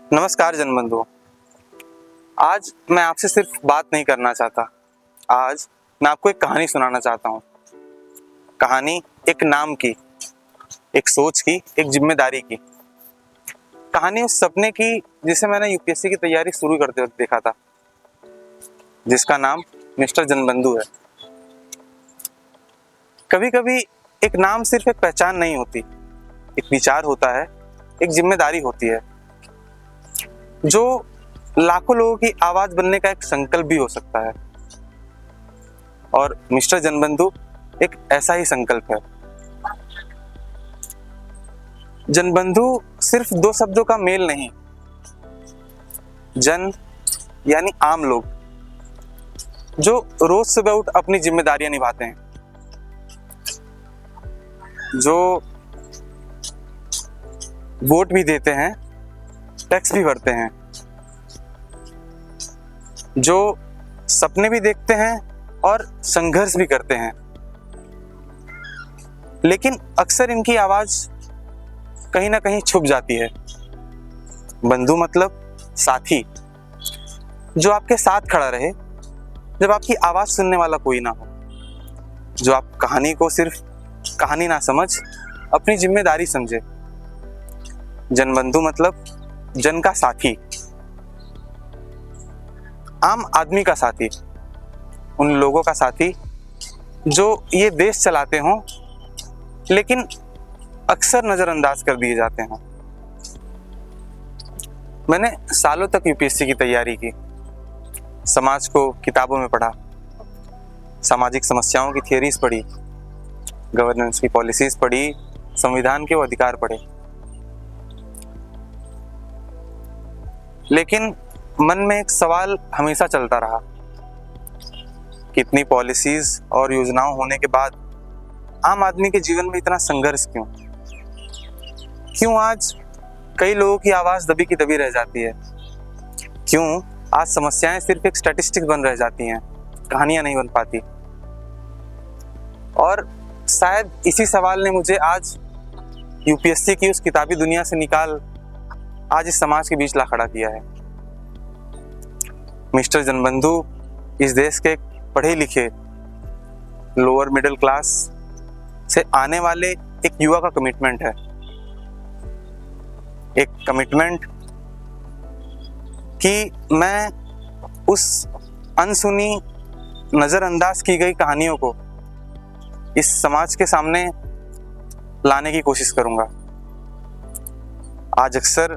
नमस्कार जनबंधु। आज मैं आपसे सिर्फ बात नहीं करना चाहता। आज मैं आपको एक कहानी सुनाना चाहता हूँ। कहानी एक नाम की, एक सोच की, एक जिम्मेदारी की। कहानी उस सपने की जिसे मैंने यूपीएससी की तैयारी शुरू करते वक्त देखा था, जिसका नाम मिस्टर जनबंधु है। कभी कभी एक नाम सिर्फ एक पहचान नहीं होती, एक विचार होता है, एक जिम्मेदारी होती है, जो लाखों लोगों की आवाज बनने का एक संकल्प भी हो सकता है। और मिस्टर जनबंधु एक ऐसा ही संकल्प है। जनबंधु सिर्फ दो शब्दों का मेल नहीं। जन यानी आम लोग, जो रोज सुबह उठ अपनी जिम्मेदारियां निभाते हैं, जो वोट भी देते हैं, टैक्स भी भरते हैं, जो सपने भी देखते हैं और संघर्ष भी करते हैं। लेकिन अक्सर इनकी आवाज कहीं ना कहीं छुप जाती है। बंधु मतलब साथी, जो आपके साथ खड़ा रहे जब आपकी आवाज सुनने वाला कोई ना हो, जो आप कहानी को सिर्फ कहानी ना समझ अपनी जिम्मेदारी समझे। जनबंधु मतलब जन का साथी, आम आदमी का साथी, उन लोगों का साथी जो ये देश चलाते हों लेकिन अक्सर नजरअंदाज कर दिए जाते हैं। मैंने सालों तक यूपीएससी की तैयारी की, समाज को किताबों में पढ़ा, सामाजिक समस्याओं की थियरीज पढ़ी, गवर्नेंस की पॉलिसीज पढ़ी, संविधान के वो अधिकार पढ़े। लेकिन मन में एक सवाल हमेशा चलता रहा कि इतनी पॉलिसीज और योजनाओं होने के बाद आम आदमी के जीवन में इतना संघर्ष क्यों? क्यों आज कई लोगों की आवाज दबी की दबी रह जाती है? क्यों आज समस्याएं सिर्फ एक स्टैटिस्टिक्स बन रह जाती हैं, कहानियां नहीं बन पाती? और शायद इसी सवाल ने मुझे आज यूपीएससी की उस किताबी दुनिया से निकाल आज इस समाज के बीच ला खड़ा किया है। मिस्टर जनबंधु इस देश के पढ़े लिखे लोअर मिडिल क्लास से आने वाले एक युवा का कमिटमेंट है। एक कमिटमेंट कि मैं उस अनसुनी, नजरअंदाज की गई कहानियों को इस समाज के सामने लाने की कोशिश करूंगा। आज अक्सर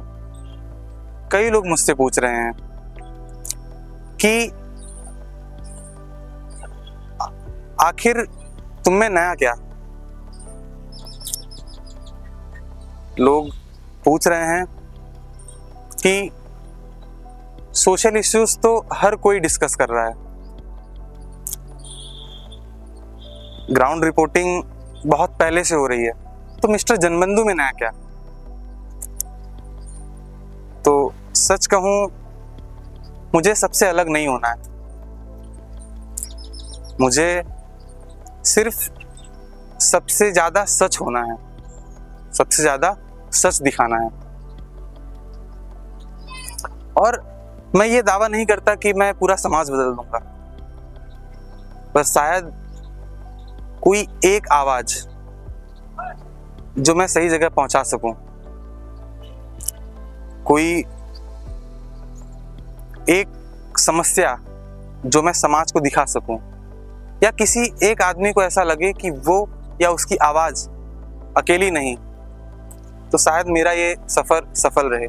कई लोग मुझसे पूछ रहे हैं कि आखिर तुम में नया क्या? लोग पूछ रहे हैं कि सोशल इश्यूज तो हर कोई डिस्कस कर रहा है, ग्राउंड रिपोर्टिंग बहुत पहले से हो रही है, तो मिस्टर जनबंधु में नया क्या? तो सच कहूं, मुझे सबसे अलग नहीं होना है। मुझे सिर्फ सबसे ज्यादा सच होना है, सबसे ज्यादा सच दिखाना है। और मैं ये दावा नहीं करता कि मैं पूरा समाज बदल दूंगा, पर शायद कोई एक आवाज जो मैं सही जगह पहुंचा सकूं, कोई एक समस्या जो मैं समाज को दिखा सकूं, या किसी एक आदमी को ऐसा लगे कि वो या उसकी आवाज अकेली नहीं, तो शायद मेरा ये सफर सफल रहे।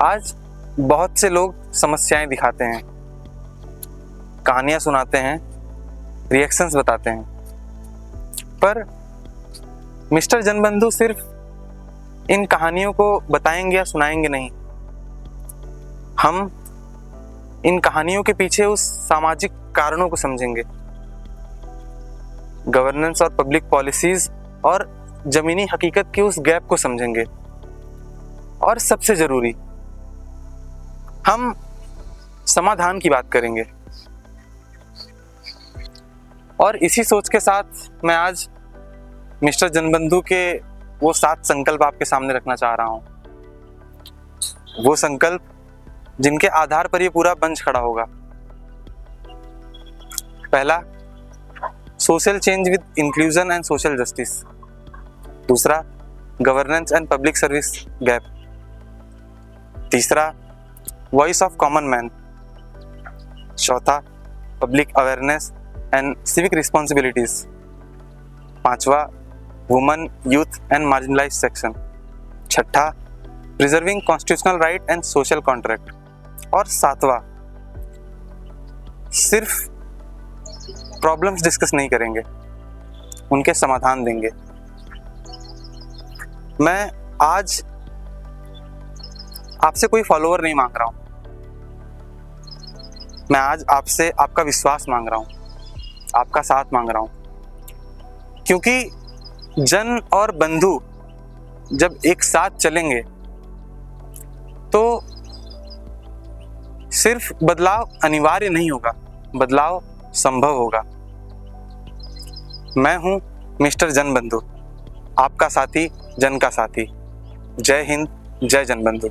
आज बहुत से लोग समस्याएं दिखाते हैं, कहानियां सुनाते हैं, रिएक्शंस बताते हैं, पर मिस्टर जनबंधु सिर्फ इन कहानियों को बताएंगे या सुनाएंगे नहीं। हम इन कहानियों के पीछे उस सामाजिक कारणों को समझेंगे, गवर्नेंस और पब्लिक पॉलिसीज और जमीनी हकीकत के उस गैप को समझेंगे, और सबसे जरूरी, हम समाधान की बात करेंगे। और इसी सोच के साथ मैं आज मिस्टर जनबंधु के वो 7 संकल्प आपके सामने रखना चाह रहा हूँ। वो संकल्प जिनके आधार पर ये पूरा मंच खड़ा होगा। पहला, social change with inclusion and social justice. दूसरा, governance and public service gap. तीसरा, वॉइस ऑफ कॉमन मैन। चौथा, public awareness and civic responsibilities. पांचवा, women, youth and marginalised section. छठा, preserving constitutional right and social contract. और सातवां, सिर्फ problems discuss नहीं करेंगे, उनके समाधान देंगे। मैं आज आपसे कोई फॉलोअर नहीं मांग रहा हूं, मैं आज आपसे आपका विश्वास मांग रहा हूं, आपका साथ मांग रहा हूं। क्योंकि जन और बंधु जब एक साथ चलेंगे तो सिर्फ बदलाव अनिवार्य नहीं होगा, बदलाव संभव होगा। मैं हूं मिस्टर जन बंधु, आपका साथी, जन का साथी। जय हिंद, जय जन बंधु।